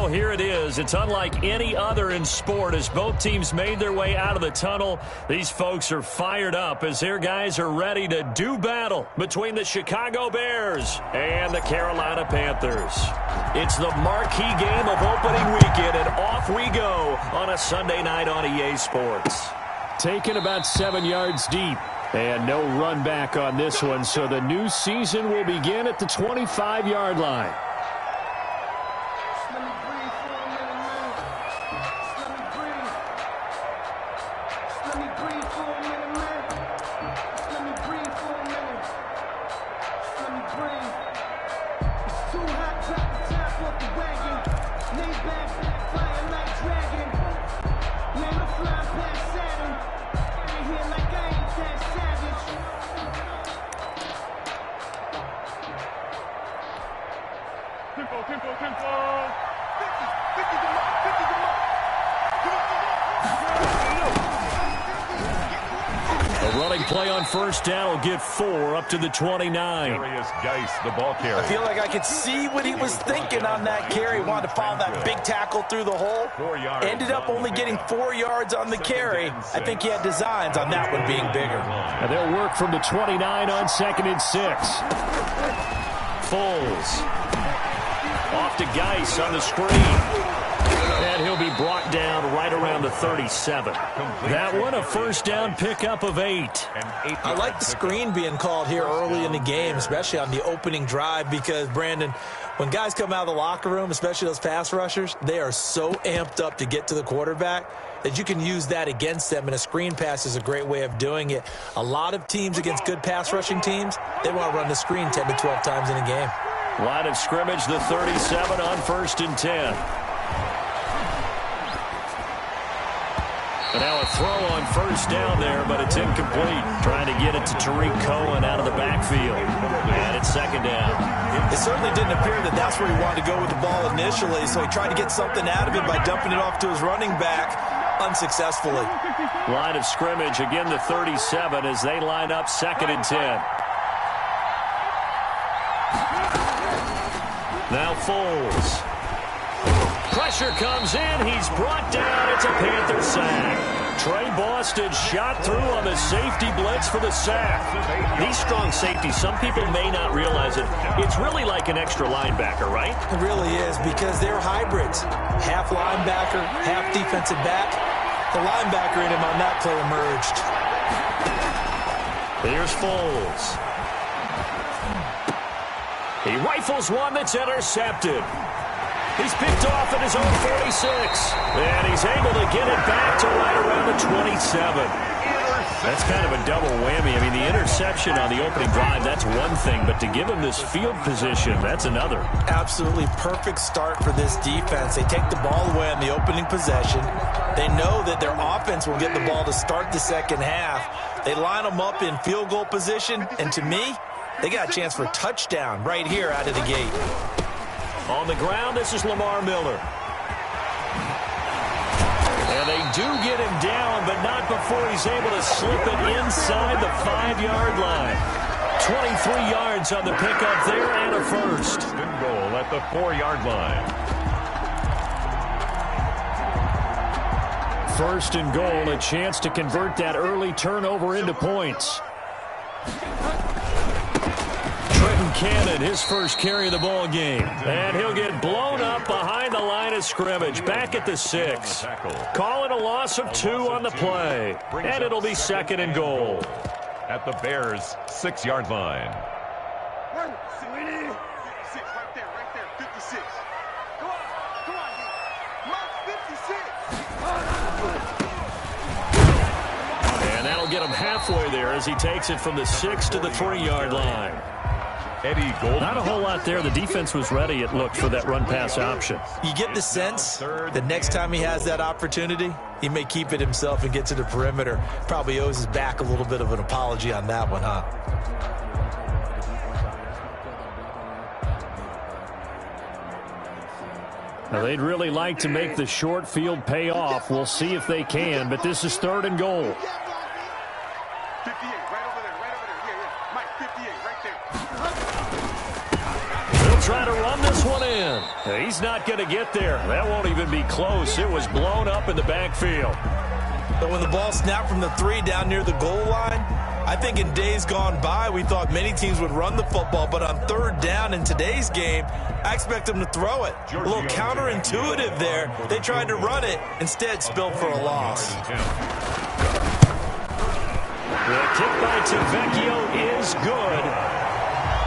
Well, here it is. It's unlike any other in sport as both teams made their way out of the tunnel. These folks are fired up as their guys are ready to do battle between the Chicago Bears and the Carolina Panthers. It's the marquee game of opening weekend, and off we go on a Sunday night on EA Sports. Taken about 7 yards deep. And no run back on this one, so the new season will begin at the 25-yard line. Play on first down will get 4 up to the 29. The ball carrier. I feel like I could see what he was thinking on that carry. Wanted to follow that big tackle through the hole. Ended up only getting 4 yards on the carry. I think he had designs on that one being bigger. And they'll work from the 29 on 2nd and 6. Foles. Off to Geis on the screen. And he'll be brought down right around the 37. That one, a first down pickup of 8. I like the screen being called here early in the game, especially on the opening drive, because, Brandon, when guys come out of the locker room, especially those pass rushers, they are so amped up to get to the quarterback that you can use that against them, and a screen pass is a great way of doing it. A lot of teams against good pass rushing teams, they want to run the screen 10 to 12 times in a game. Line of scrimmage, the 37 on 1st and 10. And now a throw on first down there, but it's incomplete. Trying to get it to Tariq Cohen out of the backfield. And it's 2nd down. It certainly didn't appear that that's where he wanted to go with the ball initially, so he tried to get something out of it by dumping it off to his running back unsuccessfully. Line of scrimmage, again the 37 as they line up 2nd and 10. Now Foles. Pressure comes in. He's brought down. It's a Panther sack. Trey Boston shot through on the safety blitz for the sack. These strong safeties, some people may not realize it. It's really like an extra linebacker, right? It really is, because they're hybrids. Half linebacker, half defensive back. The linebacker in him on that play emerged. Here's Foles. He rifles one that's intercepted. He's picked off at his own 46. And he's able to get it back to right around the 27. That's kind of a double whammy. I mean, the interception on the opening drive, that's one thing. But to give him this field position, that's another. Absolutely perfect start for this defense. They take the ball away on the opening possession. They know that their offense will get the ball to start the second half. They line them up in field goal position. And to me, they got a chance for a touchdown right here out of the gate. On the ground, this is Lamar Miller. And they do get him down, but not before he's able to slip it inside the 5-yard line. 23 yards on the pickup there and a first. And goal at the 4-yard line. 1st and goal, a chance to convert that early turnover into points. Cannon, his first carry of the ball game. And he'll get blown up behind the line of scrimmage, back at the 6. Call it a loss of 2 on the play. And it'll be 2nd and goal. At the Bears' 6-yard line. And that'll get him halfway there as he takes it from the 6 to the 3-yard line. Not a whole lot there. The defense was ready, it looked, for that run-pass option. You get the sense that next time he has that opportunity, he may keep it himself and get to the perimeter. Probably owes his back a little bit of an apology on that one, huh? Now, they'd really like to make the short field pay off. We'll see if they can, but this is 3rd and goal. Try to run this one in. He's not going to get there. That won't even be close. It was blown up in the backfield. But when the ball snapped from the 3 down near the goal line, I think in days gone by, we thought many teams would run the football, but on 3rd down in today's game, I expect them to throw it. A little counterintuitive there. They tried to run it, instead spilled for a loss. The kick by Tavecchio is good.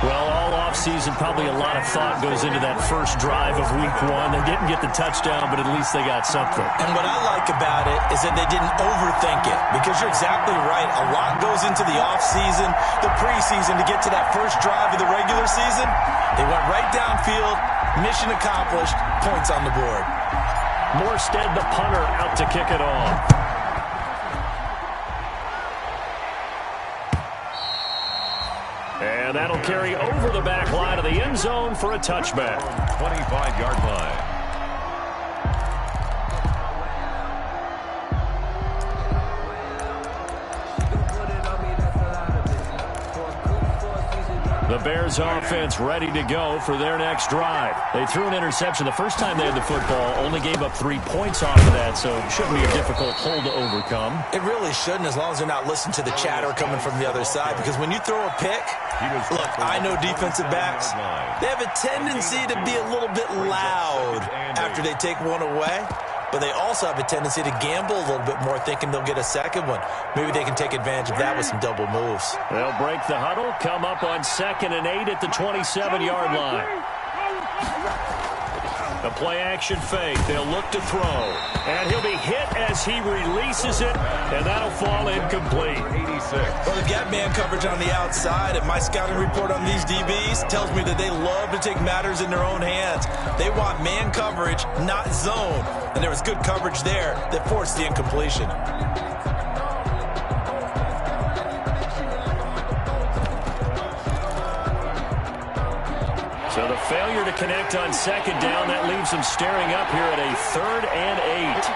Well, all offseason, probably a lot of thought goes into that first drive of Week 1. They didn't get the touchdown, but at least they got something. And what I like about it is that they didn't overthink it, because you're exactly right. A lot goes into the offseason, the preseason, to get to that first drive of the regular season. They went right downfield, mission accomplished, points on the board. Morstead, the punter, out to kick it off. And that'll carry over the back line of the end zone for a touchback. 25-yard line. The Bears offense ready to go for their next drive. They threw an interception the first time they had the football, only gave up 3 points off of that, so it shouldn't be a difficult hole to overcome. It really shouldn't, as long as they're not listening to the chatter coming from the other side, because when you throw a pick, look, I know defensive backs, they have a tendency to be a little bit loud after they take one away. But they also have a tendency to gamble a little bit more, thinking they'll get a second one. Maybe they can take advantage of that with some double moves. They'll break the huddle, come up on 2nd and 8 at the 27-yard line. The play-action fake. They'll look to throw. And he'll be hit as he releases it, and that'll fall incomplete. 86. Well, they've got man coverage on the outside, and my scouting report on these DBs tells me that they love to take matters in their own hands. They want man coverage, not zone. And there was good coverage there that forced the incompletion. So the failure to connect on 2nd down, that leaves them staring up here at a 3rd and 8.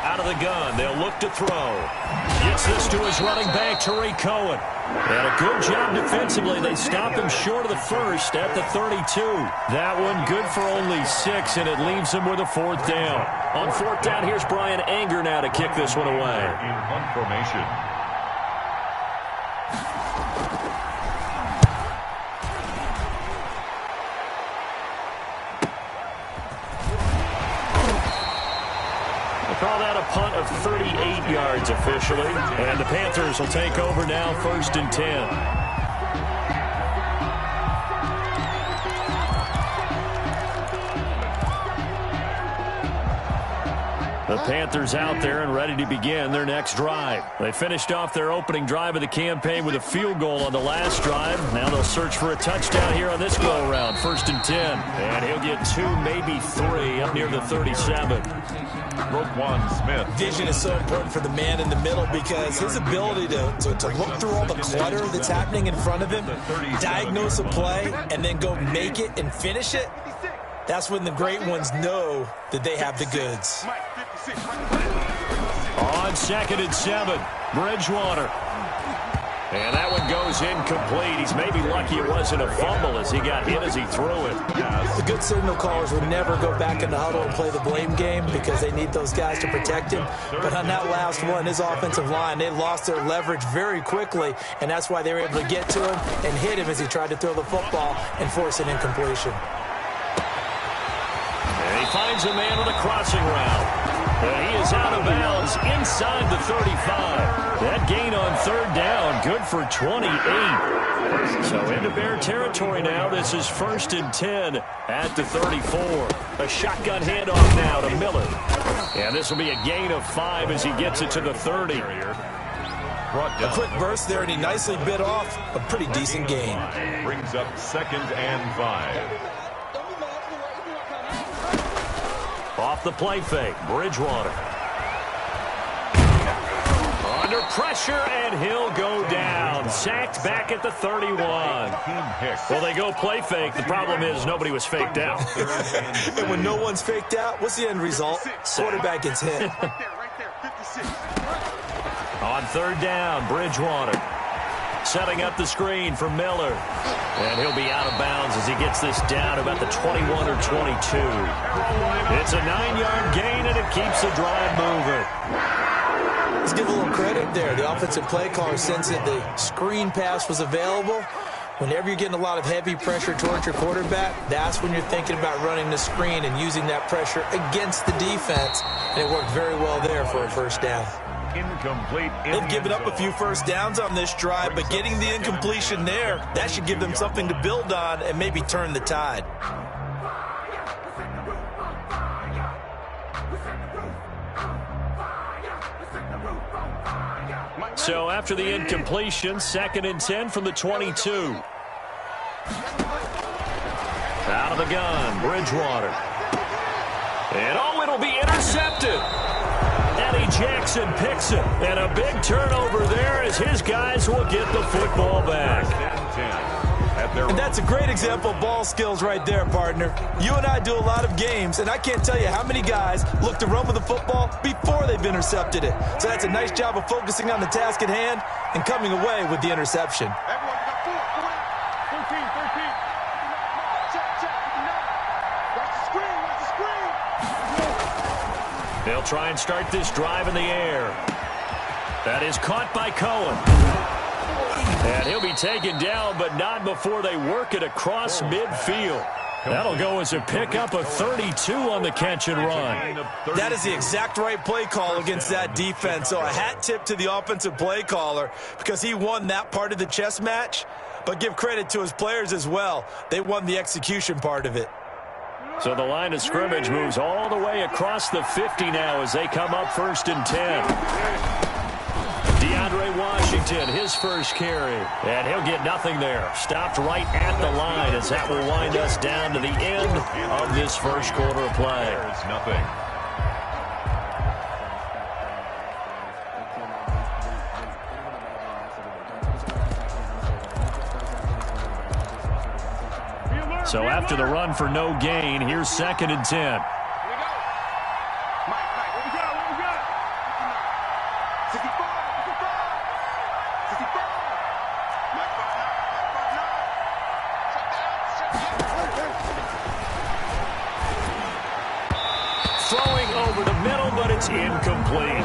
Out of the gun, they'll look to throw. Gets this to his running back, Tariq Cohen. And a good job defensively. They stop him short of the first at the 32. That one good for only 6, and it leaves him with a 4th down. On 4th down, here's Brian Anger now to kick this one away. In punt formation. Call that a punt of 38 yards officially. And the Panthers will take over now, 1st and 10. The Panthers out there and ready to begin their next drive. They finished off their opening drive of the campaign with a field goal on the last drive. Now they'll search for a touchdown here on this go-around, 1st and 10. And he'll get 2, maybe 3 up near the 37. Roquan Smith. Vision is so important for the man in the middle, because his ability to look through all the clutter that's happening in front of him, diagnose a play, and then go make it and finish it, that's when the great ones know that they have the goods. On 2nd and 7, Bridgewater. And that one goes incomplete. He's maybe lucky it wasn't a fumble as he got hit as he threw it. The good signal callers would never go back in the huddle and play the blame game, because they need those guys to protect him. But on that last one, his offensive line, they lost their leverage very quickly, and that's why they were able to get to him and hit him as he tried to throw the football and force an incompletion. And he finds a man on a crossing route. And he is out of bounds inside the 35. That gain on 3rd down, good for 28. So into Bear territory now. This is 1st and 10 at the 34. A shotgun handoff now to Miller. And this will be a gain of 5 as he gets it to the 30. A quick burst there, and he nicely bit off a pretty decent gain. Brings up 2nd and 5. Off the play fake, Bridgewater. Under pressure, and he'll go down. Sacked back at the 31. Well, they go play fake. The problem is nobody was faked out. And when no one's faked out, what's the end result? Quarterback gets hit. On 3rd down, Bridgewater. Setting up the screen for Miller. And he'll be out of bounds as he gets this down about the 21 or 22. It's a 9-yard gain, and it keeps the drive moving. Let's give a little credit there. The offensive play caller sensed that the screen pass was available. Whenever you're getting a lot of heavy pressure towards your quarterback, that's when you're thinking about running the screen and using that pressure against the defense. And it worked very well there for a first down. Incomplete. They've given up a few first downs on this drive, but getting the incompletion there, that should give them something to build on and maybe turn the tide. So after the incompletion, 2nd and 10 from the 22. Out of the gun, Bridgewater. And oh, it'll be intercepted. Eddie Jackson picks it. And a big turnover there as his guys will get the football back. And that's a great example of ball skills right there, partner. You and I do a lot of games, and I can't tell you how many guys look to run with the football before they've intercepted it. So that's a nice job of focusing on the task at hand and coming away with the interception. Everyone got 13. Check. Watch the screen. They'll try and start this drive in the air. That is caught by Cohen. And he'll be taken down, but not before they work it across midfield. That'll go as a pickup of 32 on the catch and run. That is the exact right play call against that defense. So a hat tip to the offensive play caller because he won that part of the chess match. But give credit to his players as well. They won the execution part of it. So the line of scrimmage moves all the way across the 50 now as they come up 1st and 10. DeAndre Washington, his first carry. And he'll get nothing there. Stopped right at the line as that will wind us down to the end of this first quarter of play. There's nothing. So after the run for no gain, here's 2nd and 10. Throwing over the middle, but it's incomplete.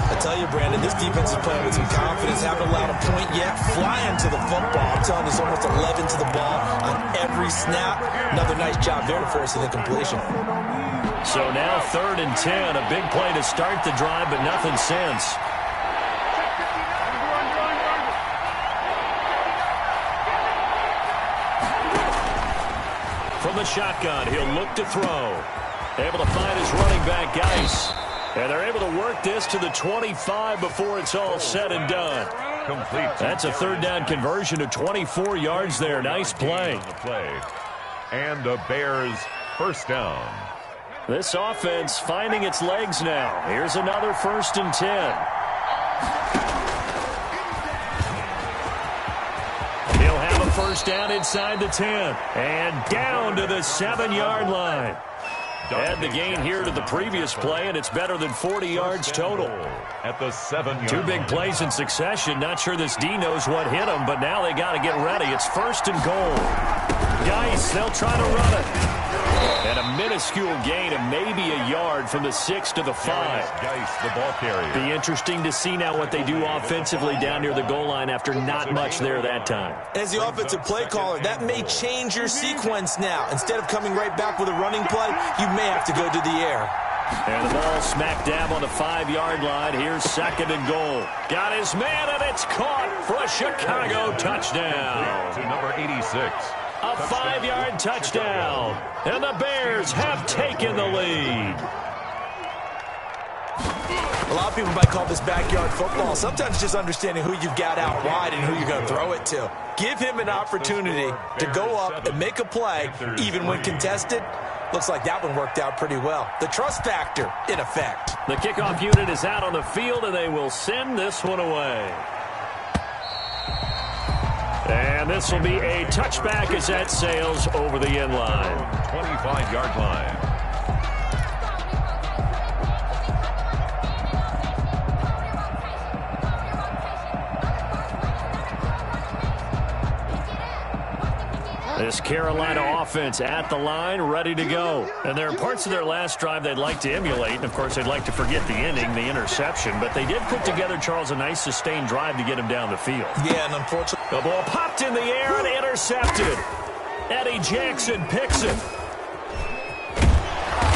I tell you, Brandon, this defense is playing with some confidence. Haven't allowed a point yet. Flying to the football. I'm telling you, it's almost 11 to the ball on every snap. Another nice job there to force an incompletion. So now 3rd and 10. A big play to start the drive, but nothing since. From the shotgun, he'll look to throw. Able to find his running back, Geis. And they're able to work this to the 25 before it's all said and done. Complete. That's a 3rd down conversion to 24 yards there. Nice play. And the Bears first down. This offense finding its legs now. Here's another 1st and 10. He'll have a first down inside the 10. And down to the 7-yard line. Add the gain here to the previous play, and it's better than 40 yards total. At the 7-yard 2 big plays in succession. Not sure this D knows what hit him, but now they got to get ready. It's 1st and goal. Geis, they'll try to run it. And a minuscule gain of maybe a yard from the 6 to the 5. Geis, the ball carrier. Be interesting to see now what they do offensively down near the goal line after not much there that time. As the offensive play caller, that may change your sequence now. Instead of coming right back with a running play, you may have to go to the air. And the ball smack dab on the 5-yard line. Here's 2nd and goal. Got his man, and it's caught for a Chicago touchdown. To number 86. A 5-yard touchdown. And the Bears have taken the lead. A lot of people might call this backyard football. Sometimes just understanding who you've got out wide and who you're going to throw it to. Give him an opportunity to go up and make a play, even when contested. Looks like that one worked out pretty well. The trust factor, in effect. The kickoff unit is out on the field, and they will send this one away. And this will be a touchback as that sails over the end line. 25-yard line. This Carolina offense at the line, ready to go. And there are parts of their last drive they'd like to emulate. And, of course, they'd like to forget the ending, the interception. But they did put together, Charles, a nice sustained drive to get him down the field. Yeah, and unfortunately, the ball popped in the air and intercepted. Eddie Jackson picks it.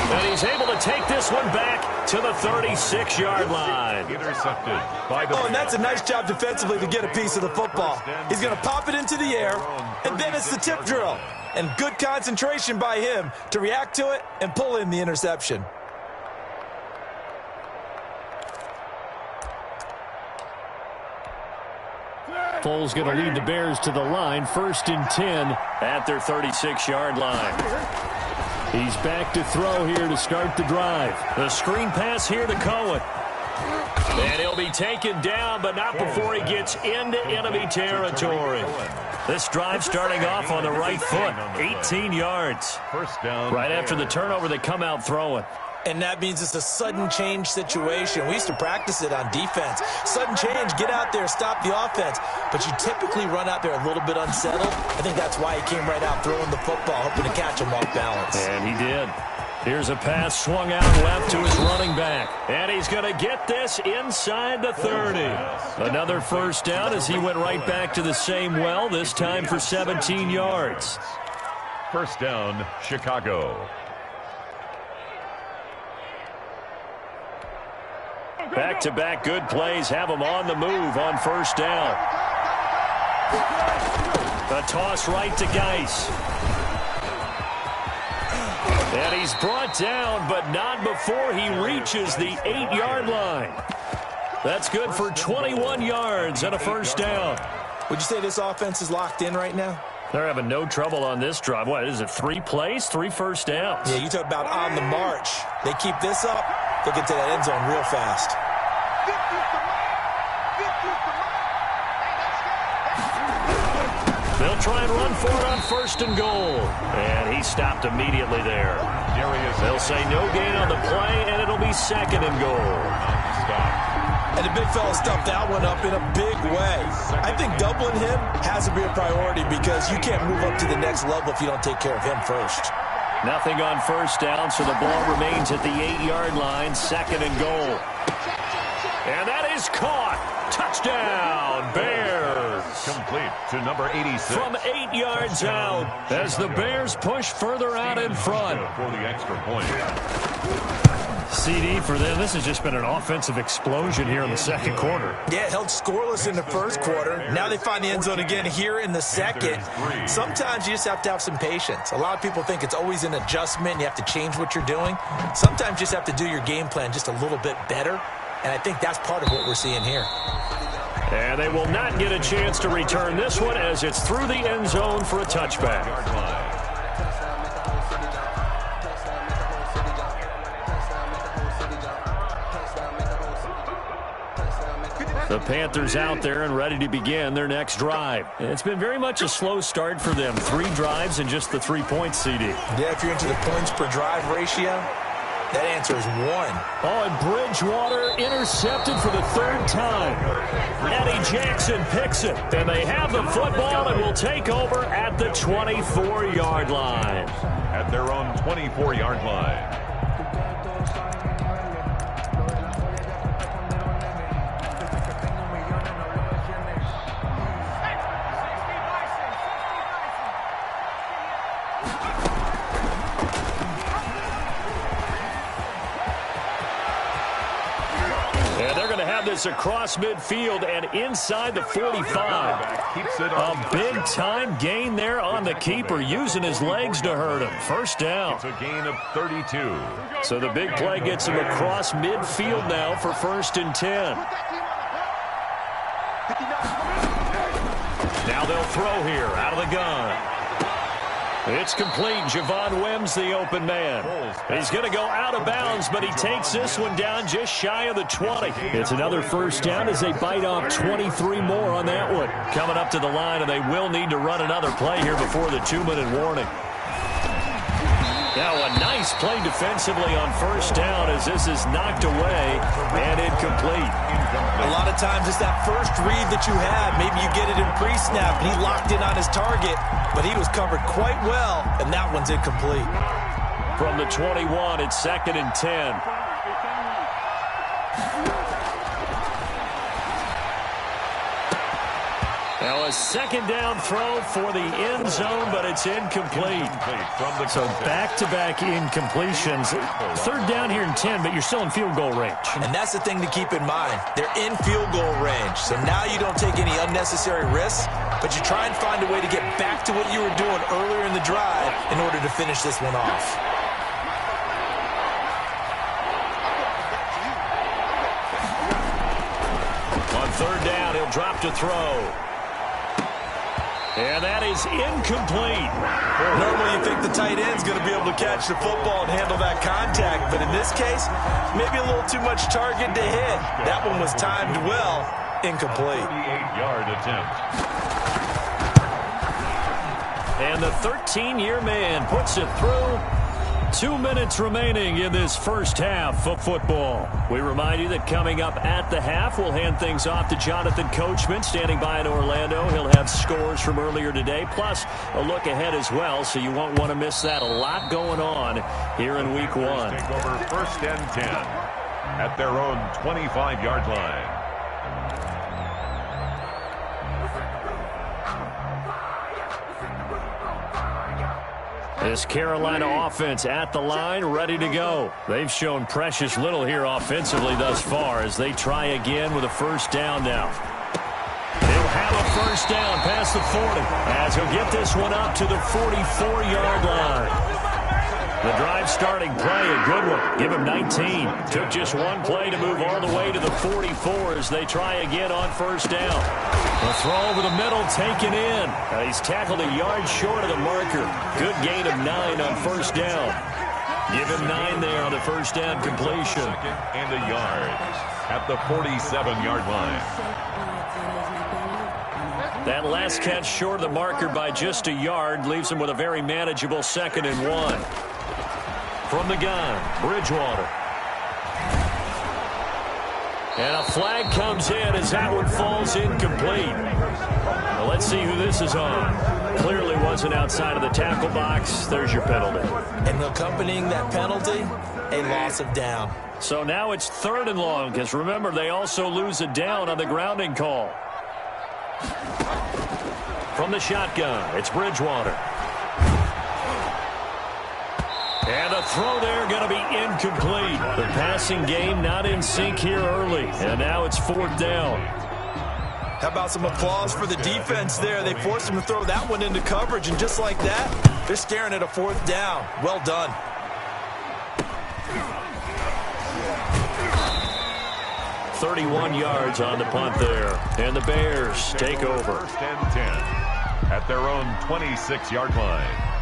And he's able to take this one back to the 36-yard line. Intercepted by the and that's a nice job defensively to get a piece of the football. He's going to pop it into the air, and then it's the tip drill. And good concentration by him to react to it and pull in the interception. Foles going to lead the Bears to the line, 1st and 10 at their 36-yard line. He's back to throw here to start the drive. The screen pass here to Cohen. And he'll be taken down, but not before he gets into enemy territory. This drive starting off on the right foot, 18 yards. First down. Right after the turnover, they come out throwing. And that means it's a sudden change situation. We used to practice it on defense. Sudden change, get out there, stop the offense. But you typically run out there a little bit unsettled. I think that's why he came right out throwing the football, hoping to catch him off balance. And he did. Here's a pass swung out left to his running back. And he's going to get this inside the 30. Another first down as he went right back to the same well, this time for 17 yards. First down, Chicago. Back-to-back good plays have him on the move on first down. A toss right to Geis. And he's brought down, but not before he reaches the 8-yard line. That's good for 21 yards and a first down. Would you say this offense is locked in right now? They're having no trouble on this drive. What is it, 3 plays, 3 first downs? Yeah, you talk about on the march. They keep this up, they'll get to that end zone real fast. They'll try and run for it on 1st and goal. And he stopped immediately there. They'll say no gain on the play, and it'll be 2nd and goal. And the big fella stuffed that one up in a big way. I think doubling him has to be a priority because you can't move up to the next level if you don't take care of him first. Nothing on first down, so the ball remains at the 8-yard line, 2nd and goal. And that is caught. Touchdown, Bears. Complete to number 86. From 8 yards out as the Bears push further out in front. For the extra point. CD for them. This has just been an offensive explosion here in the 2nd quarter. Yeah, held scoreless in the 1st quarter. Now they find the end zone again here in the 2nd. Sometimes you just have to have some patience. A lot of people think it's always an adjustment. You have to change what you're doing. Sometimes you just have to do your game plan just a little bit better. And I think that's part of what we're seeing here. And they will not get a chance to return this one as it's through the end zone for a touchback. The Panthers out there and ready to begin their next drive. It's been very much a slow start for them. 3 drives and just the 3 points, CD. Yeah, if you're into the points per drive ratio, that answer is 1. Oh, and Bridgewater intercepted for the 3rd time. Eddie Jackson picks it. And they have the football and will take over at the 24-yard line. At their own 24-yard line. Across midfield and inside the 45. A big-time gain there on the keeper, using his legs to hurt him. First down. It's a gain of 32. So the big play gets him across midfield now for 1st and 10. Now they'll throw here out of the gun. It's complete. Javon Wims, the open man. He's going to go out of bounds, but he takes this one down just shy of the 20. It's another first down as they bite off 23 more on that one. Coming up to the line, and they will need to run another play here before the 2-minute warning. Now a nice play defensively on first down as this is knocked away and incomplete. A lot of times it's that first read that you have. Maybe you get it in pre-snap and he locked in on his target, but he was covered quite well, and that one's incomplete. From the 21, it's 2nd and 10. Now a second down throw for the end zone, but it's incomplete. So back-to-back incompletions. 3rd down here in 10, but you're still in field goal range. And that's the thing to keep in mind. They're in field goal range. So now you don't take any unnecessary risks, but you try and find a way to get back to what you were doing earlier in the drive in order to finish this one off. On 3rd down, he'll drop to throw. And that is incomplete. Normally you think the tight end's going to be able to catch the football and handle that contact, but in this case, maybe a little too much target to hit. That one was timed well. Incomplete. 48-yard attempt. And the 13-year man puts it through. 2 minutes remaining in this first half of football. We remind you that coming up at the half, we'll hand things off to Jonathan Coachman standing by in Orlando. He'll have scores from earlier today, plus a look ahead as well, so you won't want to miss that. A lot going on here in Week 1. Take over 1st and 10 at their own 25-yard line. This Carolina offense at the line, ready to go. They've shown precious little here offensively thus far as they try again with a first down now. He'll have a first down past the 40 as he'll get this one up to the 44-yard line. The drive starting play, a good one. Give him 19. Took just one play to move all the way to the 44 as they try again on first down. The throw over the middle taken in. He's tackled a yard short of the marker. Good gain of 9 on first down. Give him 9 there on the first down completion. 2nd and a yard at the 47-yard line. That last catch short of the marker by just a yard leaves him with a very manageable 2nd and 1. From the gun, Bridgewater. And a flag comes in as that one falls incomplete. Well, let's see who this is on. Clearly wasn't outside of the tackle box. There's your penalty. And accompanying that penalty, a loss of down. So now it's 3rd and long, because remember, they also lose a down on the grounding call. From the shotgun, it's Bridgewater. And a throw there going to be incomplete. The passing game not in sync here early. And now it's 4th down. How about some applause for the defense there? They forced him to throw that one into coverage, and just like that, they're staring at a 4th down. Well done. .31 yards on the punt there. And the Bears take over. 1st and 10 at their own 26-yard line.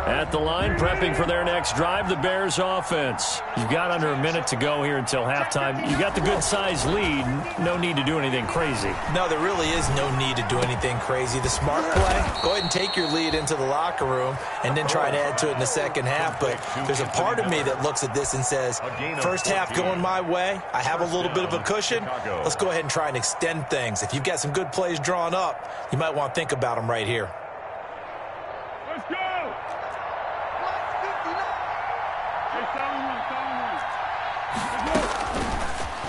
At the line, prepping for their next drive, the Bears offense. You've got under a minute to go here until halftime. You got the good-sized lead. No need to do anything crazy. No, there really is no need to do anything crazy. The smart play, go ahead and take your lead into the locker room and then try to add to it in the second half. But there's a part of me that looks at this and says, first half going my way, I have a little bit of a cushion. Let's go ahead and try and extend things. If you've got some good plays drawn up, you might want to think about them right here. Let's go!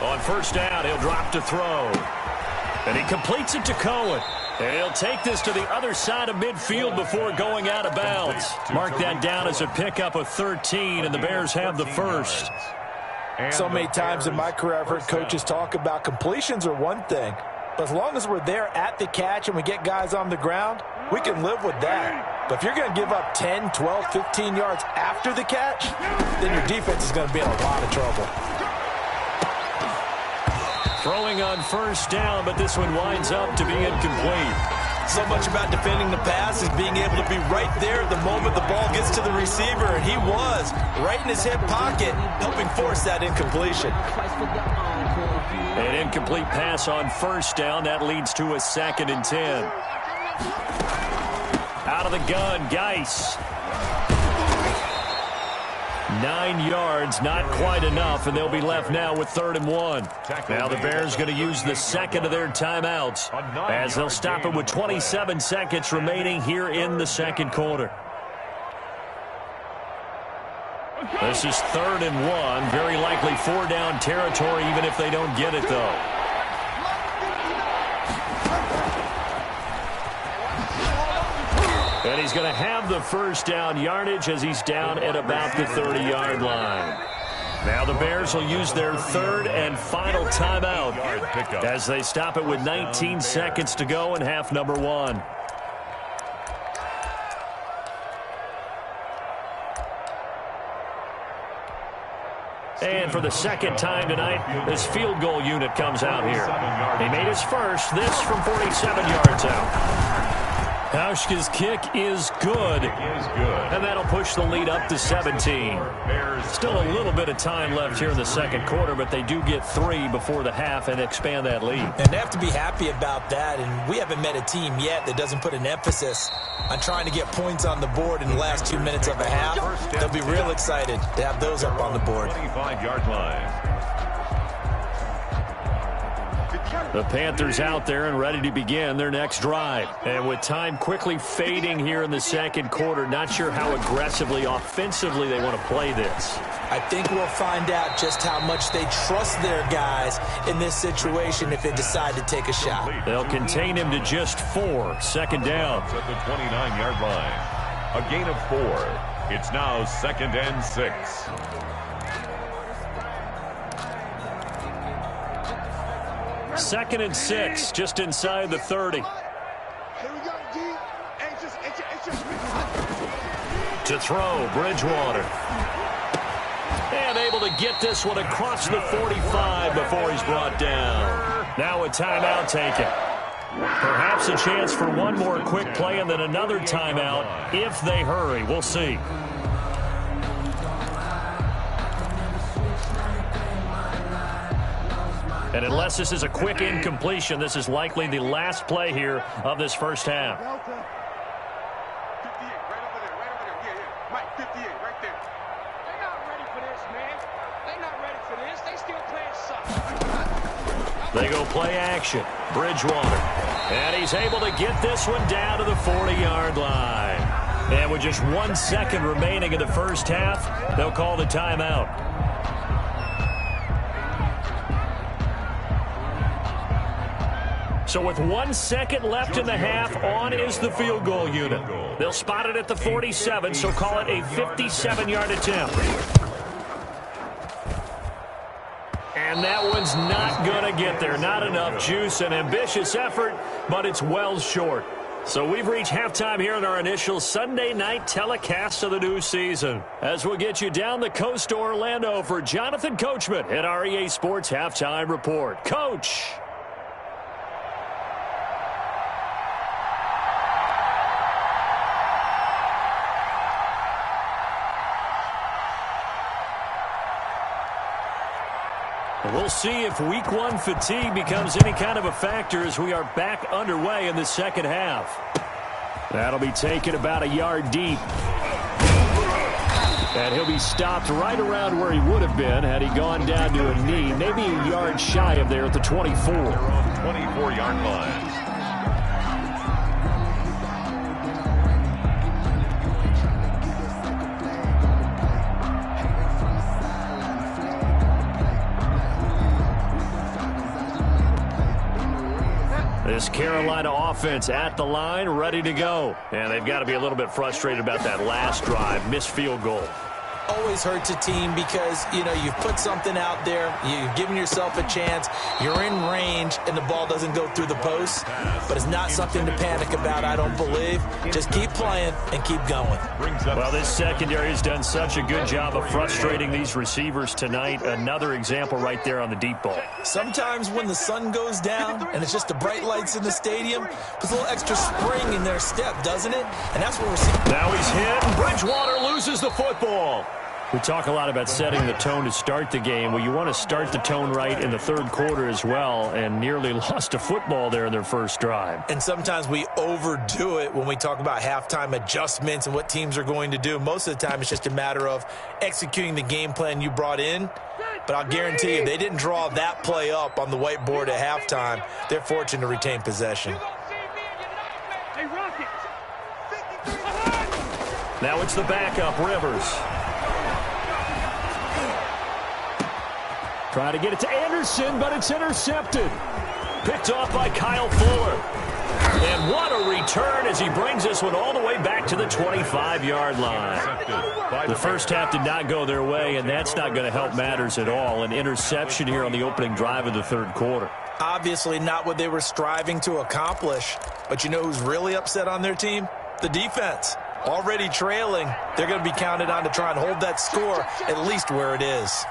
On first down, he'll drop to throw. And he completes it to Cohen. And he'll take this to the other side of midfield before going out of bounds. Mark that down as a pickup of 13, and the Bears have the first. So many times in my career, I've heard coaches talk about completions are one thing. But as long as we're there at the catch and we get guys on the ground, we can live with that. But if you're going to give up 10, 12, 15 yards after the catch, then your defense is going to be in a lot of trouble. Throwing on first down, but this one winds up to be incomplete. So much about defending the pass is being able to be right there at the moment the ball gets to the receiver, and he was right in his hip pocket, helping force that incompletion. An incomplete pass on first down. That leads to a 2nd and 10. Out of the gun, Geis. 9 yards, not quite enough, and they'll be left now with 3rd and 1. Now the Bears going to use the second of their timeouts as they'll stop it with 27 seconds remaining here in the second quarter. This is 3rd and 1, very likely 4-down territory even if they don't get it, though. And he's going to have the first down yardage as he's down at about the 30-yard line. Now the Bears will use their 3rd and final timeout as they stop it with 19 seconds to go in half number 1. And for the second time tonight, this field goal unit comes out here. He made his first, this from 47 yards out. Hauschka's kick is good. And that'll push the lead up to 17. Still a little bit of time left here in the second quarter, but they do get 3 before the half and expand that lead. And they have to be happy about that, and we haven't met a team yet that doesn't put an emphasis on trying to get points on the board in the last 2 minutes of a half. They'll be real excited to have those up on the board. 25-yard line. The Panthers out there and ready to begin their next drive. And with time quickly fading here in the second quarter, not sure how aggressively, offensively they want to play this. I think we'll find out just how much they trust their guys in this situation if they decide to take a shot. They'll contain him to just 4. Second down. At the 29-yard line. A gain of 4. It's now 2nd and 6. Second and 6, just inside the 30. To throw, Bridgewater. And able to get this one across the 45 before he's brought down. Now a timeout taken. Perhaps a chance for one more quick play and then another timeout if they hurry. We'll see. And unless this is a quick incompletion, this is likely the last play here of this first half. 58, right over there, right over there. Yeah. Mike, 58, right there. They're not ready for this, man. They're not ready for this. They still playing suck. They go play action. Bridgewater. And he's able to get this one down to the 40-yard line. And with just 1 second remaining in the first half, they'll call the timeout. So with 1 second left in the half, on is the field goal unit. They'll spot it at the 47, so call it a 57-yard attempt. And that one's not going to get there. Not enough juice. An ambitious effort, but it's well short. So we've reached halftime here in our initial Sunday night telecast of the new season. As we'll get you down the coast to Orlando for Jonathan Coachman at our EA Sports Halftime Report. Coach! We'll see if week 1 fatigue becomes any kind of a factor as we are back underway in the second half. That'll be taken about a yard deep. And he'll be stopped right around where he would have been had he gone down to a knee, maybe a yard shy of there at the 24. 24-yard line. This Carolina offense at the line, ready to go. And they've got to be a little bit frustrated about that last drive, missed field goal. always hurts a team because, you know, you've put something out there, you've given yourself a chance, you're in range, and the ball doesn't go through the post. But it's not something to panic about, I don't believe. Just keep playing and keep going. Well, this secondary has done such a good job of frustrating these receivers tonight. Another example right there on the deep ball. Sometimes when the sun goes down and it's just the bright lights in the stadium, puts a little extra spring in their step, doesn't it? And that's what we're seeing. Now he's hit, and Bridgewater loses the football. We talk a lot about setting the tone to start the game. Well, you want to start the tone right in the third quarter as well, and nearly lost a football there in their first drive. And sometimes we overdo it when we talk about halftime adjustments and what teams are going to do. Most of the time, it's just a matter of executing the game plan you brought in. But I'll guarantee you, they didn't draw that play up on the whiteboard at halftime. They're fortunate to retain possession. Now it's the backup, Rivers. Trying to get it to Anderson, but it's intercepted. Picked off by Kyle Fuller. And what a return as he brings this one all the way back to the 25-yard line. The first half did not go their way, and that's not going to help matters at all. An interception here on the opening drive of the third quarter. Obviously not what they were striving to accomplish. But you know who's really upset on their team? The defense. Already trailing, they're going to be counted on to try and hold that score at least where it is.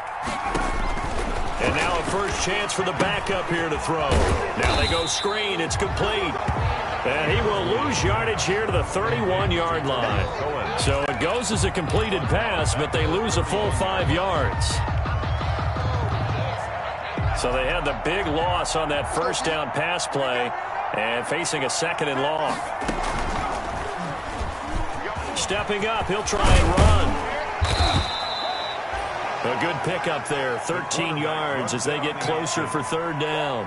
And now a first chance for the backup here to throw. Now they go screen. It's complete. And he will lose yardage here to the 31-yard line. So it goes as a completed pass, but they lose a full 5 yards. So they had the big loss on that first down pass play and facing a second and long. Stepping up, he'll try and run. A good pickup there, 13 yards as they get closer for third down.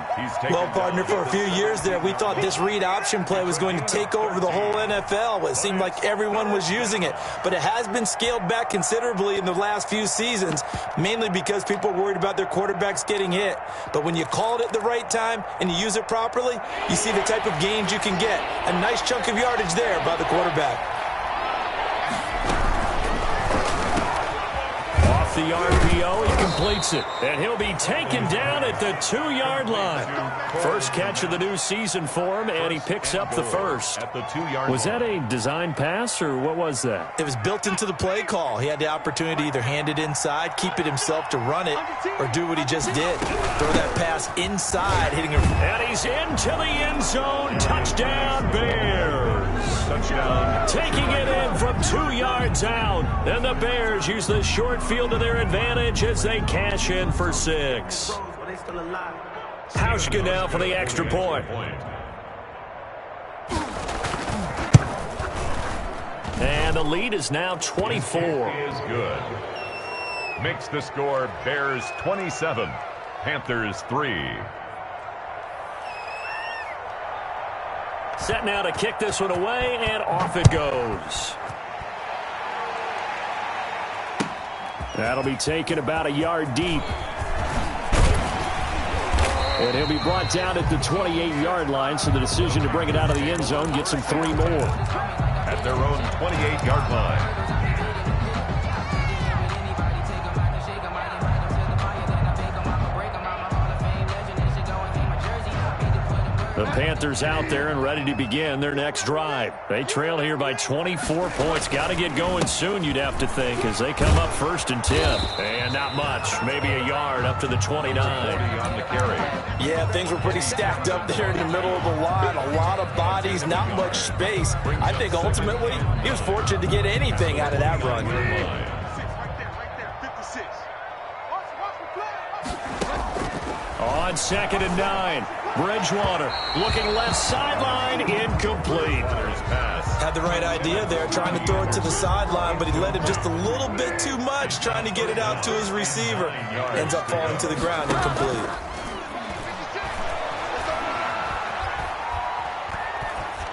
Well, partner, for a few years there, we thought this read option play was going to take over the whole NFL. It seemed like everyone was using it, but it has been scaled back considerably in the last few seasons, mainly because people are worried about their quarterbacks getting hit. But when you call it at the right time and you use it properly, you see the type of gains you can get. A nice chunk of yardage there by the quarterback. The RPO, he completes it, and he'll be taken down at the 2-yard line. First catch of the new season for him, and he picks up the first. Was that a design pass, or what was that? It was built into the play call. He had the opportunity to either hand it inside, keep it himself to run it, or do what he just did. Throw that pass inside, hitting it. And he's into the end zone. Touchdown, Bears. Touchdown. Taking it in from 2 yards out. And the Bears use the short field to their advantage as they cash in for 6. Hauschka now for the extra point. And the lead is now 24. Is good. Makes the score Bears 27, Panthers 3. Set now to kick this one away, and off it goes. That'll be taken about a yard deep. And he'll be brought down at the 28-yard line, so the decision to bring it out of the end zone gets him 3 more. At their own 28-yard line. The Panthers out there and ready to begin their next drive. They trail here by 24 points. Got to get going soon, you'd have to think, as they come up 1st and 10. And not much, maybe a yard up to the 29. On the carry. Yeah, things were pretty stacked up there in the middle of the line. A lot of bodies, not much space. I think ultimately he was fortunate to get anything out of that run. On 2nd and 9. Bridgewater looking left sideline, incomplete. Had the right idea there, trying to throw it to the sideline, but he let him just a little bit too much, trying to get it out to his receiver. Ends up falling to the ground, incomplete.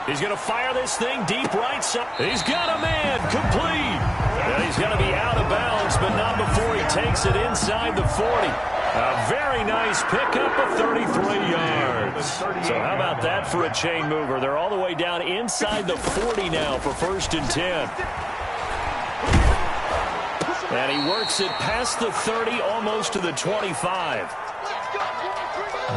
He's going to fire this thing deep right side. He's got a man, complete. And he's going to be out of bounds, but not before he takes it inside the 40. A very nice pickup of 33 yards. So how about that for a chain mover? They're all the way down inside the 40 now for 1st and 10. And he works it past the 30, almost to the 25.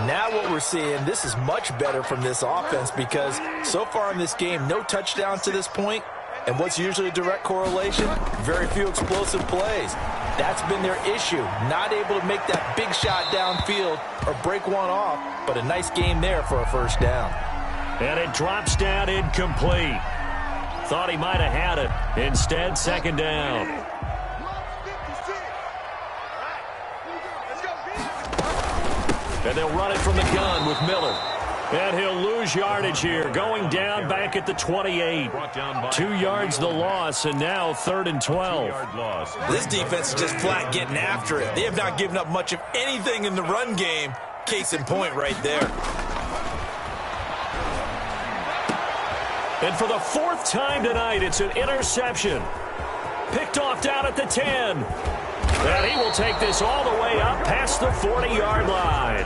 Now what we're seeing, this is much better from this offense because so far in this game, no touchdown to this point. And what's usually a direct correlation? Very few explosive plays. That's been their issue. Not able to make that big shot downfield or break one off, but a nice game there for a first down. And it drops down incomplete. Thought he might have had it. Instead, second down. And they'll run it from the gun with Miller. And he'll lose yardage here, going down back at the 28. 2 yards the loss, and now 3rd and 12. This defense is just flat getting after it. They have not given up much of anything in the run game. Case in point right there. And for the 4th time tonight, it's an interception. Picked off down at the 10. And he will take this all the way up past the 40-yard line.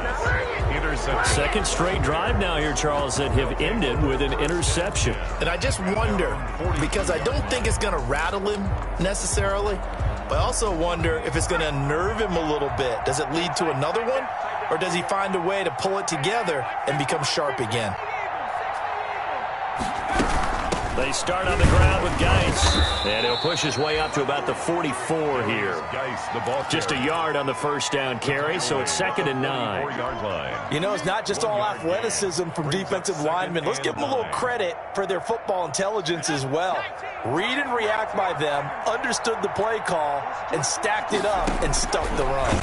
Interception. Second straight drive now here, Charles, that have ended with an interception. And I just wonder, because I don't think it's going to rattle him necessarily, but I also wonder if it's going to unnerve him a little bit. Does it lead to another one, or does he find a way to pull it together and become sharp again? They start on the ground with Geis, and he'll push his way up to about the 44 here. Just a yard on the first down carry, so it's 2nd and 9. You know, it's not just all athleticism from defensive linemen. Let's give them a little credit for their football intelligence as well. Read and react by them, understood the play call, and stacked it up and stuck the run.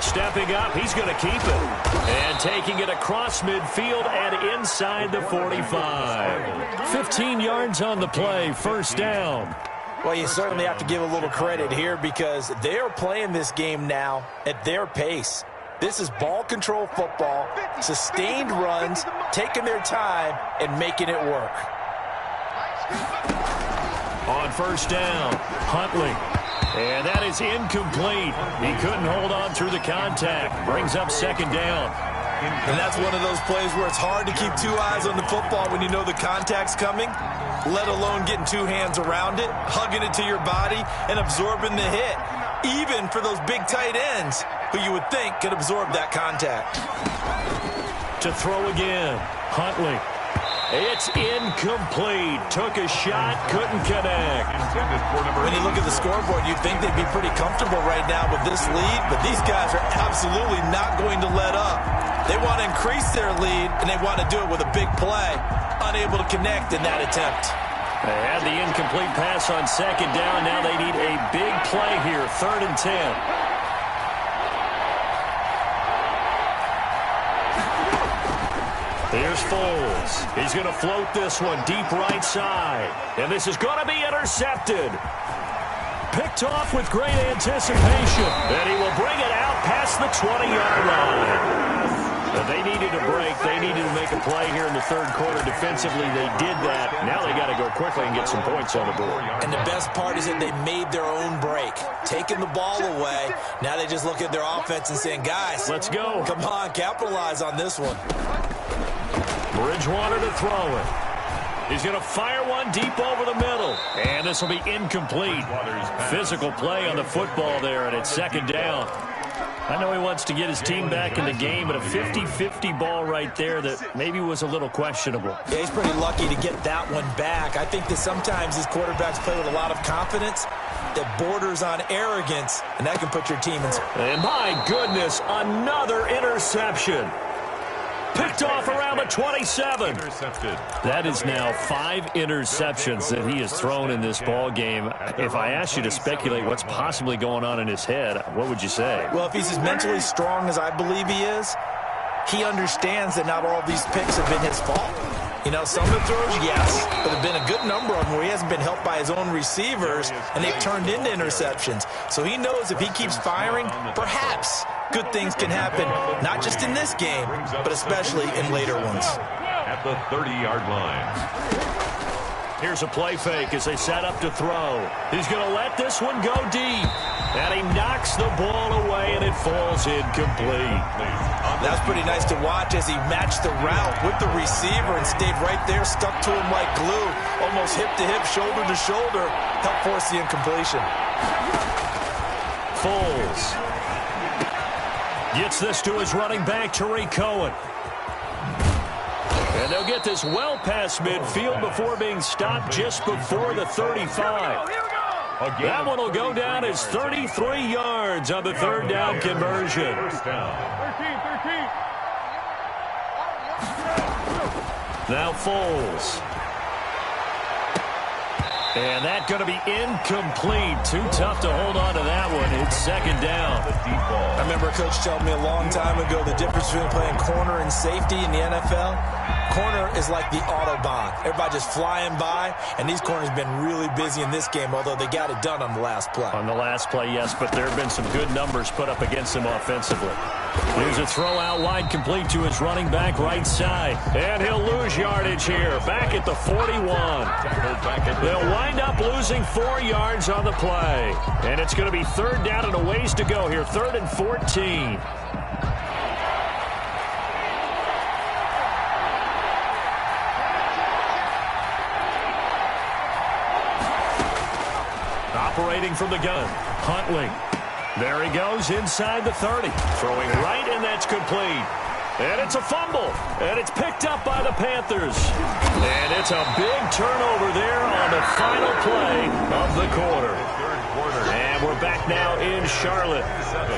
Stepping up, he's going to keep it. And taking it across midfield and inside the 45. 15 yards on the play, first down. Well, you certainly have to give a little credit here because they are playing this game now at their pace. This is ball control football, sustained runs, taking their time, and making it work. On first down, Huntley. And that is incomplete. He couldn't hold on through the contact. Brings up second down. And that's one of those plays where it's hard to keep 2 eyes on the football when you know the contact's coming, let alone getting 2 hands around it, hugging it to your body, and absorbing the hit, even for those big tight ends who you would think could absorb that contact. To throw again, Huntley. It's incomplete. Took a shot, couldn't connect. When you look at the scoreboard, you'd think they'd be pretty comfortable right now with this lead, but these guys are absolutely not going to let up. They want to increase their lead, and they want to do it with a big play. Unable to connect in that attempt. They had the incomplete pass on second down. Now they need a big play here, 3rd and 10. Here's Foles. He's going to float this one deep right side. And this is going to be intercepted. Picked off with great anticipation. And he will bring it out past the 20-yard line. But they needed a break. They needed to make a play here in the 3rd quarter. Defensively, they did that. Now they got to go quickly and get some points on the board. And the best part is that they made their own break. Taking the ball away. Now they just look at their offense and saying, guys, let's go. Come on, capitalize on this one. Bridgewater to throw it. He's going to fire one deep over the middle. And this will be incomplete. Physical play on the football there, and it's second down. I know he wants to get his team back in the game, but a 50-50 ball right there that maybe was a little questionable. Yeah, he's pretty lucky to get that one back. I think that sometimes these quarterbacks play with a lot of confidence that borders on arrogance, and that can put your team in. And my goodness, another interception. Picked off around the 27. Intercepted. That is now 5 interceptions that he has thrown in this ball game. If I asked you to speculate what's possibly going on in his head, what would you say? Well, if he's as mentally strong as I believe he is, he understands that not all of these picks have been his fault. You know, some of the throws, yes, but there have been a good number of them where he hasn't been helped by his own receivers, and they've turned into interceptions. So he knows if he keeps firing, perhaps good things can happen, not just in this game, but especially in later ones. At the 30-yard line. Here's a play fake as they set up to throw. He's going to let this one go deep. And he knocks the ball away, and it falls incomplete. That's pretty nice to watch as he matched the route with the receiver and stayed right there, stuck to him like glue, almost hip to hip, shoulder to shoulder, helped force the incompletion. Foles. Gets this to his running back, Tariq Cohen. And they'll get this well past midfield before being stopped just before the 35. That one will go down as 33 yards on the third down conversion. Now Foles. And that's going to be incomplete. Too tough to hold on to that one. It's second down. I remember a coach told me a long time ago the difference between playing corner and safety in the NFL. Corner is like the Autobahn. Everybody just flying by, and these corners have been really busy in this game, although they got it done on the last play. On the last play, yes, but there have been some good numbers put up against them offensively. Here's a throw out wide, complete to his running back right side. And he'll lose yardage here, back at the 41. They'll wind up losing 4 yards on the play. And it's going to be third down and a ways to go here, 3rd and 14. Operating from the gun, Huntley. There he goes inside the 30. Throwing right, and that's complete. And it's a fumble. And it's picked up by the Panthers. And it's a big turnover there on the final play of the quarter. And we're back now in Charlotte.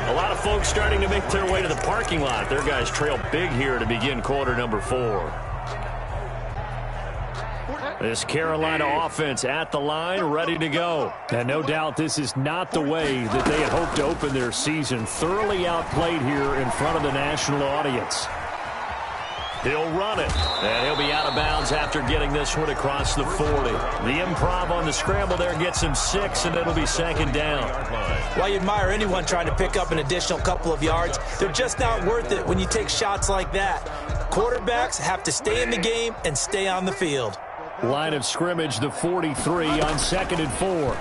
A lot of folks starting to make their way to the parking lot. Their guys trail big here to begin quarter number 4. This Carolina offense at the line, ready to go. And no doubt this is not the way that they had hoped to open their season. Thoroughly outplayed here in front of the national audience. He'll run it, and he'll be out of bounds after getting this one across the 40. The improv on the scramble there gets him 6, and it'll be second down. While you admire anyone trying to pick up an additional couple of yards, they're just not worth it when you take shots like that. Quarterbacks have to stay in the game and stay on the field. Line of scrimmage, the 43 on 2nd and 4.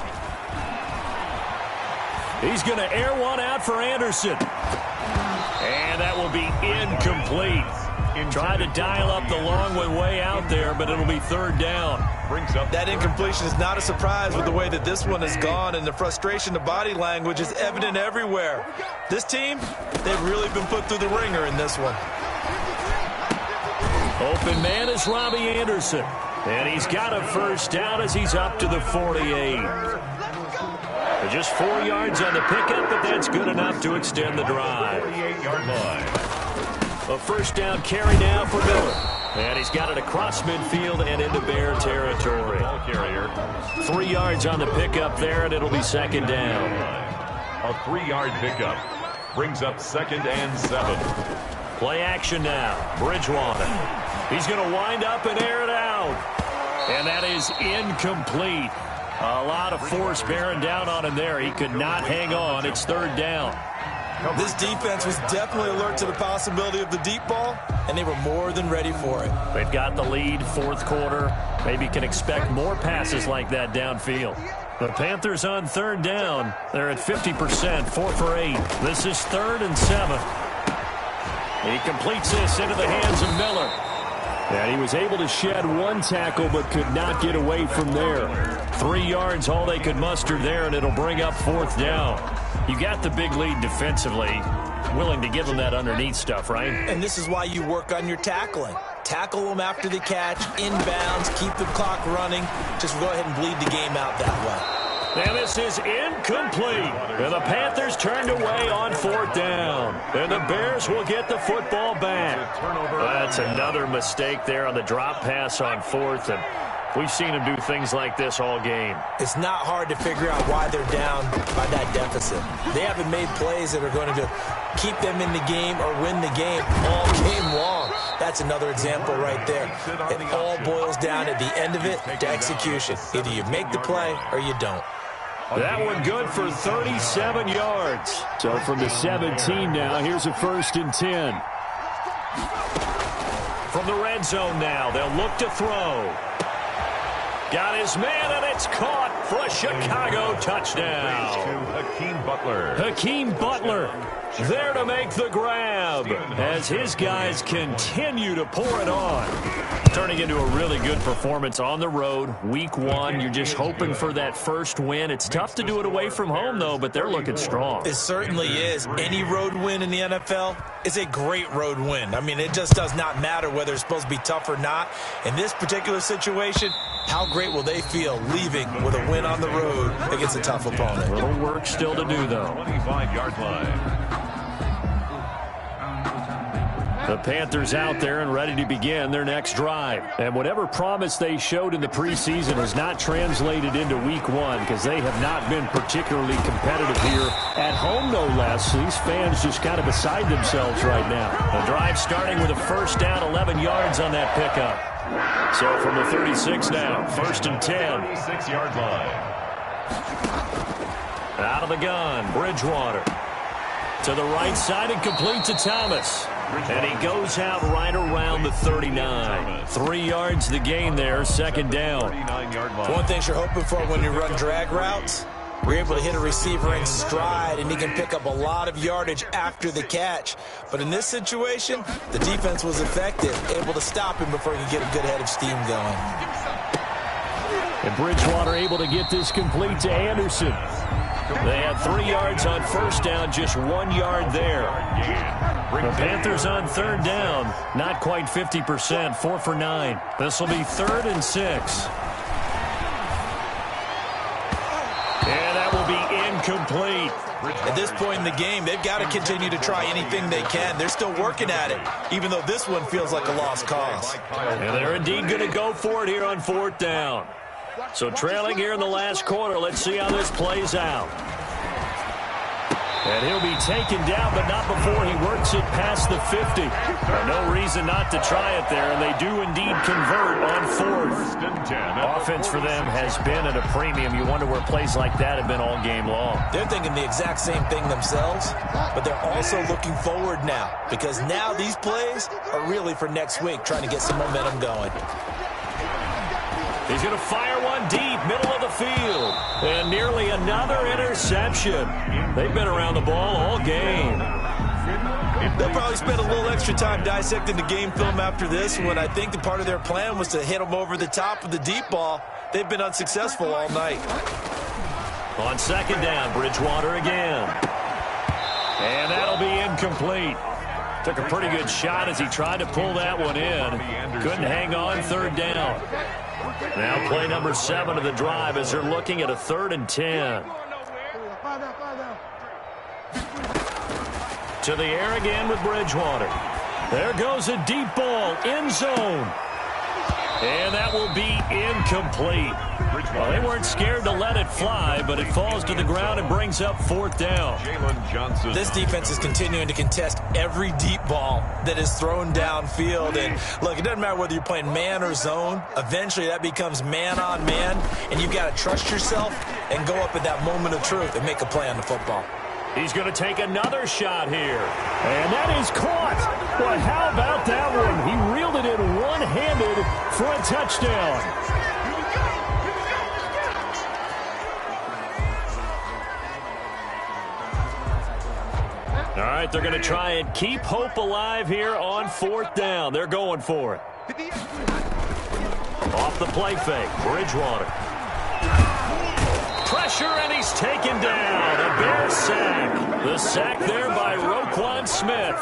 He's going to air one out for Anderson. And that will be incomplete. Trying to dial up the long way out there, but it'll be third down. That incompletion is not a surprise with the way that this one has gone, and the frustration, the body language is evident everywhere. This team, they've really been put through the ringer in this one. Open man is Robbie Anderson. And he's got a first down as he's up to the 48. Just 4 yards on the pickup, but that's good enough to extend the drive. 48-yard line. A first down carry now for Miller. And he's got it across midfield and into Bear territory. 3 yards on the pickup there, and it'll be second down. A 3-yard pickup brings up 2nd and 7. Play action now. Bridgewater. He's going to wind up and air it out. And that is incomplete. A lot of force bearing down on him there. He could not hang on. It's third down. This defense was definitely alert to the possibility of the deep ball, and they were more than ready for it. They've got the lead, 4th quarter. Maybe can expect more passes like that downfield. The Panthers on third down. They're at 50%, 4 for 8. This is 3rd and 7. He completes this into the hands of Miller. And he was able to shed one tackle but could not get away from there. 3 yards, all they could muster there, and it'll bring up 4th down. You got the big lead defensively. Willing to give them that underneath stuff, right? And this is why you work on your tackling. Tackle them after the catch, inbounds, keep the clock running. Just go ahead and bleed the game out that way. And this is incomplete. And the Panthers turned away on 4th down. And the Bears will get the football back. That's another mistake there on the drop pass on 4th. And we've seen them do things like this all game. It's not hard to figure out why they're down by that deficit. They haven't made plays that are going to keep them in the game or win the game all game long. That's another example right there. It all boils down at the end of it to execution. Either you make the play or you don't. That one good for 37 yards. So from the 17 now, here's a 1st and 10. From the red zone now, they'll look to throw. Got his man, and it's caught. for a Chicago touchdown. Hakeem Butler there to make the grab as his guys continue to pour it on. Turning into a really good performance on the road. Week 1, you're just hoping for that first win. It's tough to do it away from home, though, but they're looking strong. It certainly is. Any road win in the NFL is a great road win. I mean, it just does not matter whether it's supposed to be tough or not. In this particular situation, how great will they feel leaving with a win on the road against a tough opponent? A little work still to do, though. 25-yard line. The Panthers out there and ready to begin their next drive. And whatever promise they showed in the preseason has not translated into week 1 because they have not been particularly competitive here at home, no less. These fans just kind of beside themselves right now. The drive starting with a first down, 11 yards on that pickup. So from the 36 now, 1st and 10. 36-yard line. Out of the gun, Bridgewater. To the right side and complete to Thomas. And he goes out right around the 39. 3 yards the gain there, 2nd down. One thing you're hoping for when you run drag routes, you're able to hit a receiver in stride, and he can pick up a lot of yardage after the catch. But in this situation, the defense was effective, able to stop him before he could get a good head of steam going. And Bridgewater able to get this complete to Anderson. They had 3 yards on first down, just 1 yard there. The Panthers on 3rd down, not quite 50%, 4 for 9. This will be 3rd and 6. And that will be incomplete. At this point in the game, they've got to continue to try anything they can. They're still working at it, even though this one feels like a lost cause. And they're indeed going to go for it here on 4th down. So trailing here in the last quarter, let's see how this plays out. And he'll be taken down, but not before he works it past the 50. No reason not to try it there, and they do indeed convert on 4th. Offense for them has been at a premium. You wonder where plays like that have been all game long. They're thinking the exact same thing themselves, but they're also looking forward now, because now these plays are really for next week, trying to get some momentum going. He's going to fire one deep, middle of the field. And nearly another interception. They've been around the ball all game. They'll probably spend a little extra time dissecting the game film after this one. I think the part of their plan was to hit them over the top of the deep ball. They've been unsuccessful all night. On 2nd down, Bridgewater again. And that'll be incomplete. Took a pretty good shot as he tried to pull that one in. Couldn't hang on, 3rd down. Now play number 7 of the drive as they're looking at a 3rd and 10. To the air again with Bridgewater. There goes a deep ball, end zone. And that will be incomplete. Well, they weren't scared to let it fly, but it falls to the ground and brings up 4th down. This defense is continuing to contest every deep ball that is thrown downfield. And, look, it doesn't matter whether you're playing man or zone. Eventually, that becomes man on man, and you've got to trust yourself and go up at that moment of truth and make a play on the football. He's going to take another shot here. And that is caught. But how about that one? He reeled it in one-handed for a touchdown. All right, they're going to try and keep hope alive here on 4th down. They're going for it. Off the play fake, Bridgewater. Pressure, and he's taken down. A Bear sack. The sack there by Roquan Smith.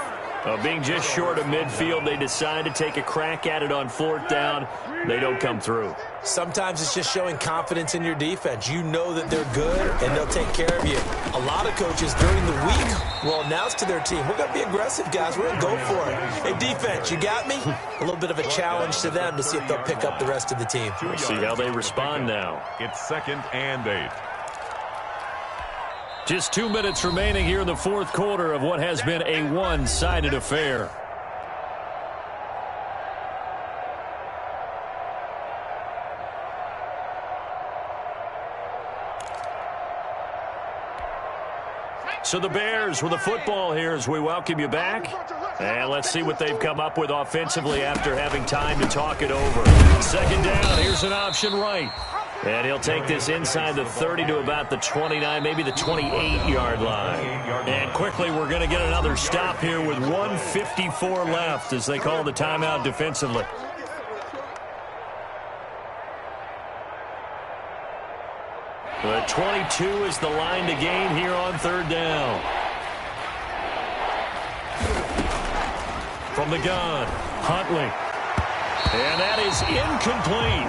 Being just short of midfield, they decide to take a crack at it on 4th down. They don't come through. Sometimes it's just showing confidence in your defense. You know that they're good, and they'll take care of you. A lot of coaches during the week will announce to their team, we're going to be aggressive, guys. We're going to go for it. Hey, defense, you got me? A little bit of a challenge to them to see if they'll pick up the rest of the team. We'll see how they respond now. It's 2nd and 8. Just 2 minutes remaining here in the 4th quarter of what has been a one-sided affair. So the Bears with the football here as we welcome you back. And let's see what they've come up with offensively after having time to talk it over. 2nd down, here's an option right. And he'll take this inside the 30 to about the 29, maybe the 28-yard line. And quickly, we're going to get another stop here with 1:54 left as they call the timeout defensively. The 22 is the line to gain here on third down. From the gun, Huntley. And that is incomplete.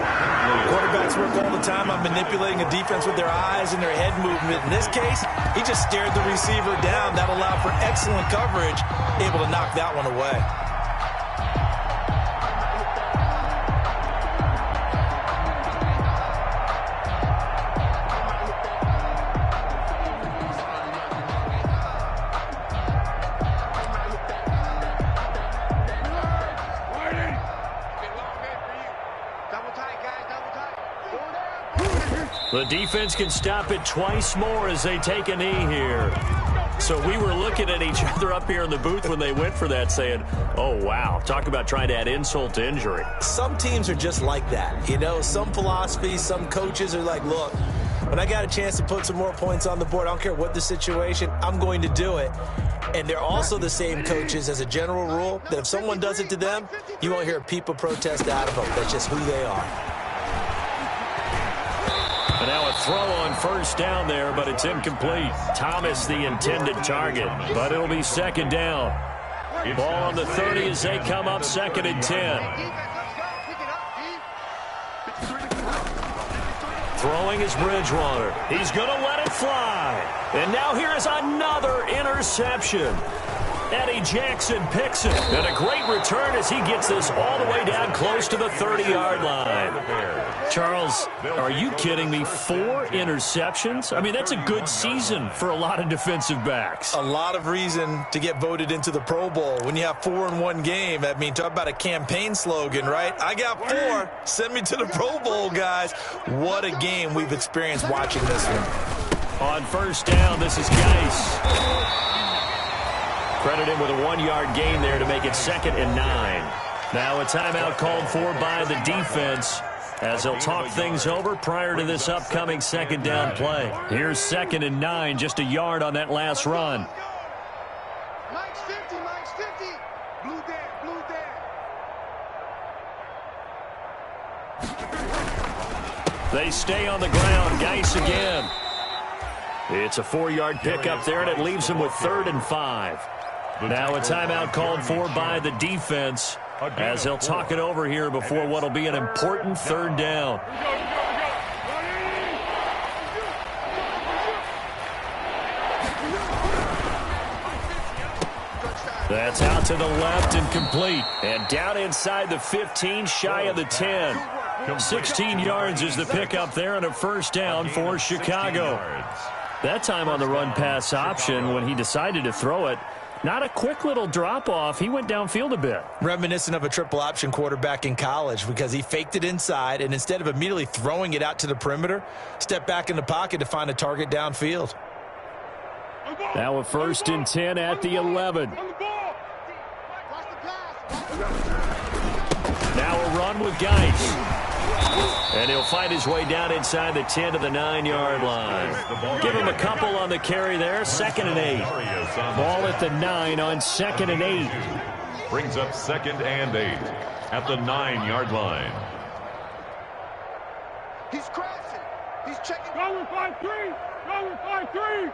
Quarterbacks work all the time on manipulating a defense with their eyes and their head movement. In this case, he just stared the receiver down. That allowed for excellent coverage, able to knock that one away. The defense can stop it twice more as they take a knee here. So we were looking at each other up here in the booth when they went for that saying, oh, wow, talk about trying to add insult to injury. Some teams are just like that. You know, some philosophies, some coaches are like, look, when I got a chance to put some more points on the board, I don't care what the situation, I'm going to do it. And they're also the same coaches as a general rule that if someone does it to them, you won't hear people protest out of them. That's just who they are. And now a throw on first down there, but it's incomplete. Thomas the intended target, but it'll be second down. Ball on the 30 as they come up second and 10. Throwing is Bridgewater. He's going to let it fly. And now here is another interception. Eddie Jackson picks it. And a great return as he gets this all the way down close to the 30-yard line. Charles, are you kidding me? 4 interceptions? I mean, that's a good season for a lot of defensive backs. A lot of reason to get voted into the Pro Bowl when you have 4 in one game. I mean, talk about a campaign slogan, right? I got 4. Send me to the Pro Bowl, guys. What a game we've experienced watching this one. On first down, this is Geis. Credit him with a 1-yard gain there to make it second and 9. Now a timeout called for by the defense as they'll talk things over prior to this upcoming second down play. Here's second and 9, just a yard on that last run. Mike's 50, Mike's 50. Blue there, blue there. They stay on the ground. Geis again. It's a 4-yard pickup there, and it leaves them with 3rd and 5. Now a timeout called for by the defense as they'll talk it over here before what will be an important 3rd down. That's out to the left and complete. And down inside the 15, shy of the 10. 16 yards is the pickup there and a first down for Chicago. That time on the run-pass option when he decided to throw it, not a quick little drop-off. He went downfield a bit. Reminiscent of a triple-option quarterback in college because he faked it inside, and instead of immediately throwing it out to the perimeter, stepped back in the pocket to find a target downfield. Now a 1st and 10 at the 11. Now a run with Geis. And he'll fight his way down inside the 10 to the 9-yard line. Give him a couple on the carry there. 2nd and 8. Ball at the 9 on 2nd and 8. Brings up 2nd and 8 at the 9-yard line. He's crashing. He's checking. Going 5-3. Going 5-3.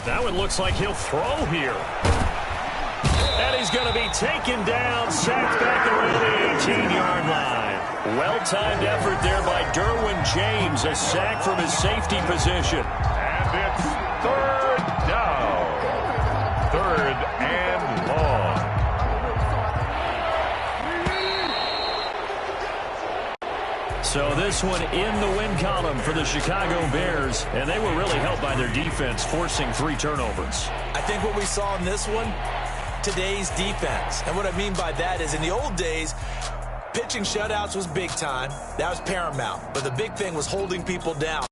That one looks like he'll throw here. And he's going to be taken down, sacked back around the 18-yard line. Well-timed effort there by Derwin James, a sack from his safety position. And it's 3rd down. 3rd and long. So this one in the win column for the Chicago Bears, and they were really helped by their defense, forcing 3 turnovers. I think what we saw in this one, today's defense. And what I mean by that is in the old days, pitching shutouts was big time. That was paramount. But the big thing was holding people down.